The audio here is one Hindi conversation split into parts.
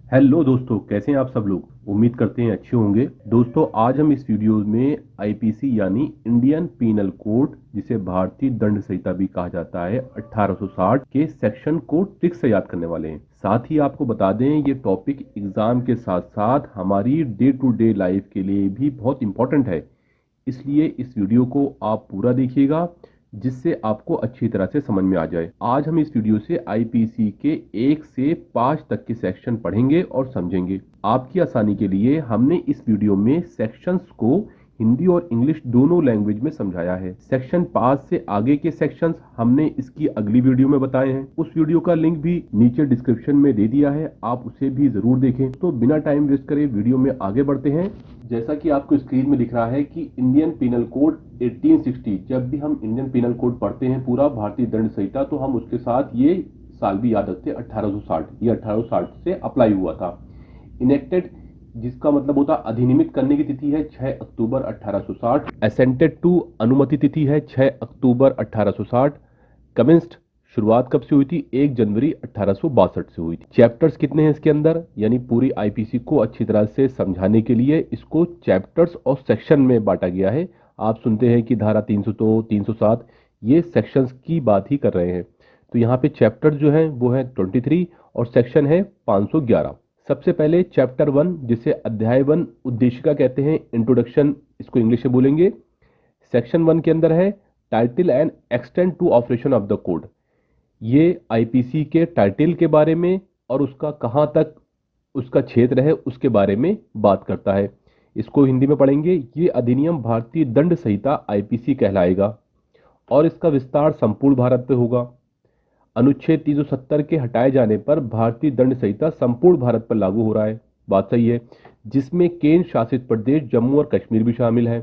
हेलो दोस्तों, कैसे हैं आप सब लोग। उम्मीद करते हैं अच्छे होंगे। दोस्तों, आज हम इस वीडियो में आईपीसी यानी इंडियन पीनल कोड, जिसे भारतीय दंड संहिता भी कहा जाता है, 1860 के सेक्शन को ट्रिक से याद करने वाले हैं। साथ ही आपको बता दें, ये टॉपिक एग्जाम के साथ साथ हमारी डे टू डे लाइफ के लिए भी बहुत इंपॉर्टेंट है। इसलिए इस वीडियो को आप पूरा देखिएगा, जिससे आपको अच्छी तरह से समझ में आ जाए। आज हम इस वीडियो से आईपीसी के 1 से 5 तक के सेक्शन पढ़ेंगे और समझेंगे। आपकी आसानी के लिए हमने इस वीडियो में सेक्शंस को हिंदी और इंग्लिश दोनों लैंग्वेज में समझाया है। सेक्शन 5 से आगे के सेक्शंस हमने इसकी अगली वीडियो में बताए हैं। उस वीडियो का लिंक भी नीचे डिस्क्रिप्शन में दे दिया है, आप उसे भी जरूर देखें। तो बिना टाइम वेस्ट करे वीडियो में आगे बढ़ते हैं। जैसा कि आपको स्क्रीन में दिख रहा है कि इंडियन पीनल कोड 1860, जब भी हम इंडियन पीनल कोड पढ़ते हैं पूरा भारतीय दंड संहिता, तो हम उसके साथ ये साल भी याद रखते हैं 1860। ये 1860 से अप्लाई हुआ था। इनेक्टेड, जिसका मतलब होता अधिनियमित करने की तिथि है 6 अक्टूबर 1860। असेंटेड टू, अनुमति तिथि है 6 अक्टूबर 1860। कमेंस्ड, शुरुआत कब से हुई थी? 1 जनवरी 1862 से हुई थी। चैप्टर्स कितने हैं इसके अंदर? यानी पूरी आईपीसी को अच्छी तरह से समझाने के लिए इसको चैप्टर्स और सेक्शन में बांटा गया है। आप सुनते हैं कि धारा 302, 307, ये सेक्शंस की बात ही कर रहे हैं। तो यहाँ पे चैप्टर जो है वो है 23 और सेक्शन है 511। सबसे पहले चैप्टर 1, जिसे अध्याय 1 उद्देशिका कहते हैं, इंट्रोडक्शन इसको इंग्लिश में बोलेंगे। सेक्शन 1 के अंदर है title and extent to operation of the code. ये आईपीसी के टाइटल के बारे में और उसका कहाँ तक उसका क्षेत्र है उसके बारे में बात करता है। इसको हिंदी में पढ़ेंगे। ये अधिनियम भारतीय दंड संहिता आईपीसी कहलाएगा और इसका विस्तार संपूर्ण भारत पे होगा। अनुच्छेद 370 के हटाए जाने पर भारतीय दंड संहिता संपूर्ण भारत पर लागू हो रहा है। बात सही है। जिसमें केंद्र शासित प्रदेश जम्मू और कश्मीर भी शामिल है।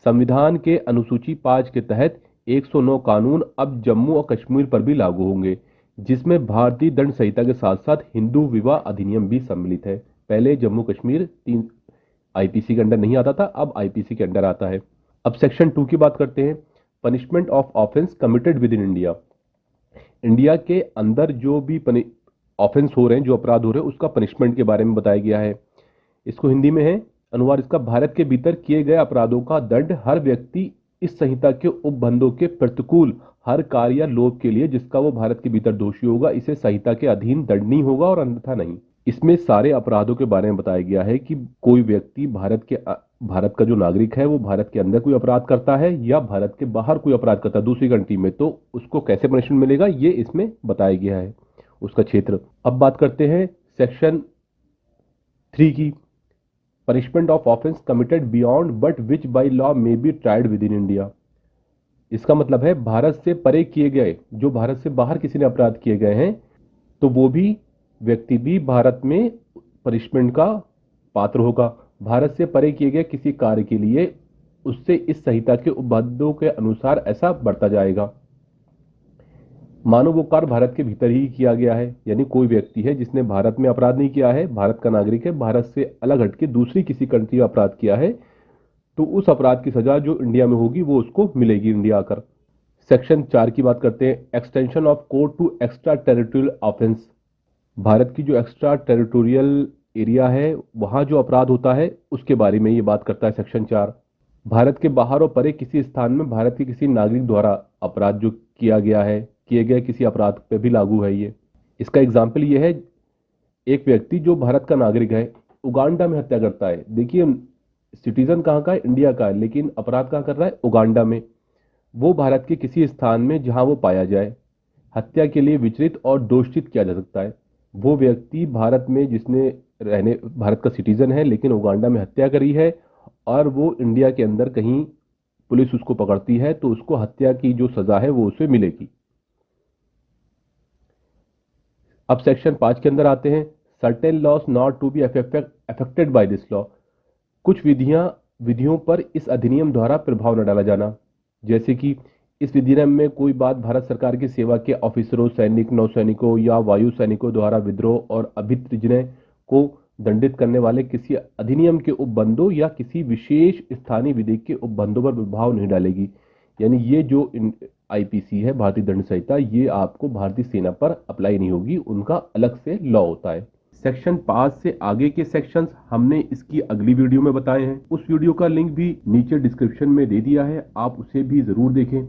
संविधान के अनुसूची 5 के तहत 109 कानून अब जम्मू और कश्मीर पर भी लागू होंगे, जिसमें भारतीय दंड संहिता के साथ साथ हिंदू विवाह अधिनियम भी सम्मिलित है। पहले जम्मू कश्मीर तीन आईपीसी के अंडर नहीं आता था, अब आईपीसी के अंडर आता है। अब सेक्शन 2 की बात करते हैं। Punishment of offence committed with in India. India के अंदर जो भी ऑफेंस हो रहे हैं, जो अपराध हो रहे हैं, उसका पनिशमेंट के बारे में बताया गया है। इसको हिंदी में है अनुवाद इसका, भारत के भीतर किए गए अपराधों का दंड हर व्यक्ति इस संहिता के उपबंधों के प्रतिकूल हर कार्य या लोभ के लिए जिसका वो भारत के भीतर दोषी होगा, इसे संहिता के अधीन दंडनीय होगा और अन्यथा नहीं। इसमें सारे अपराधों के बारे में बताया गया है कि कोई व्यक्ति भारत का जो नागरिक है वो भारत के अंदर कोई अपराध करता है या भारत के बाहर कोई अपराध करता है दूसरी कंट्री में, तो उसको कैसे पनिशमेंट मिलेगा ये इसमें बताया गया है, उसका क्षेत्र। अब बात करते हैं सेक्शन 3 की। Punishment of offence committed beyond but which by law may be tried with in India. इसका मतलब है भारत से परे किए गए, जो भारत से बाहर किसी ने अपराध किए गए हैं, तो वो भी व्यक्ति भी भारत में पनिशमेंट का पात्र होगा। भारत से परे किए गए किसी कार्य के लिए उससे इस संहिता के उपबंधों के अनुसार ऐसा बढ़ता जाएगा। मानो वो कार्य भारत के भीतर ही किया गया है, यानी कोई व्यक्ति है जिसने भारत में अपराध नहीं किया है, भारत का नागरिक है, भारत से अलग हटके दूसरी किसी कंट्री में अपराध किया है, तो उस अपराध की सजा जो इंडिया में होगी वो उसको मिलेगी इंडिया आकर। सेक्शन 4 की बात करते हैं। Extension of code to extra territorial offence. भारत की जो एक्स्ट्रा टेरिटोरियल एरिया है वहां जो अपराध होता है उसके बारे में ये बात करता है सेक्शन 4। भारत के बाहर और परे किसी स्थान में भारत के किसी नागरिक द्वारा अपराध जो किया गया है, किए गए किसी अपराध पे भी लागू है ये। इसका एग्जाम्पल ये है, एक व्यक्ति जो भारत का नागरिक है उगांडा में हत्या करता है। देखिए, सिटीजन कहाँ का है? इंडिया का है, लेकिन अपराध कहाँ कर रहा है? उगांडा में। वो भारत के किसी स्थान में जहां वो पाया जाए, हत्या के लिए विचलित और दोषित किया जा सकता है। वो व्यक्ति भारत में जिसने रहने भारत का सिटीजन है लेकिन उगांडा में हत्या करी है और वो इंडिया के अंदर कहीं पुलिस उसको पकड़ती है, तो उसको हत्या की जो सजा है वो उसे मिलेगी। अब सेक्शन 5 के अंदर आते हैं। Certain laws not to be affected by this law. कुछ विधियों पर इस अधिनियम द्वारा प्रभाव न डाला जाना। जैसे कि इस विधिनियम में कोई बात भारत सरकार की सेवा के ऑफिसरों, सैनिक, नौसैनिकों या वायु सैनिकों द्वारा विद्रोह और अभितृजनय को दंडित करने वाले किसी अधिनियम के उपबंधों या किसी विशेष स्थानीय विधि के उपबंधों पर प्रभाव नहीं डालेगी। यानी ये जो आईपीसी है, भारतीय दंड संहिता, ये आपको भारतीय सेना पर अप्लाई नहीं होगी, उनका अलग से लॉ होता है। सेक्शन 5 से आगे के सेक्शंस हमने इसकी अगली वीडियो में बताए हैं। उस वीडियो का लिंक भी नीचे डिस्क्रिप्शन में दे दिया है, आप उसे भी जरूर देखें।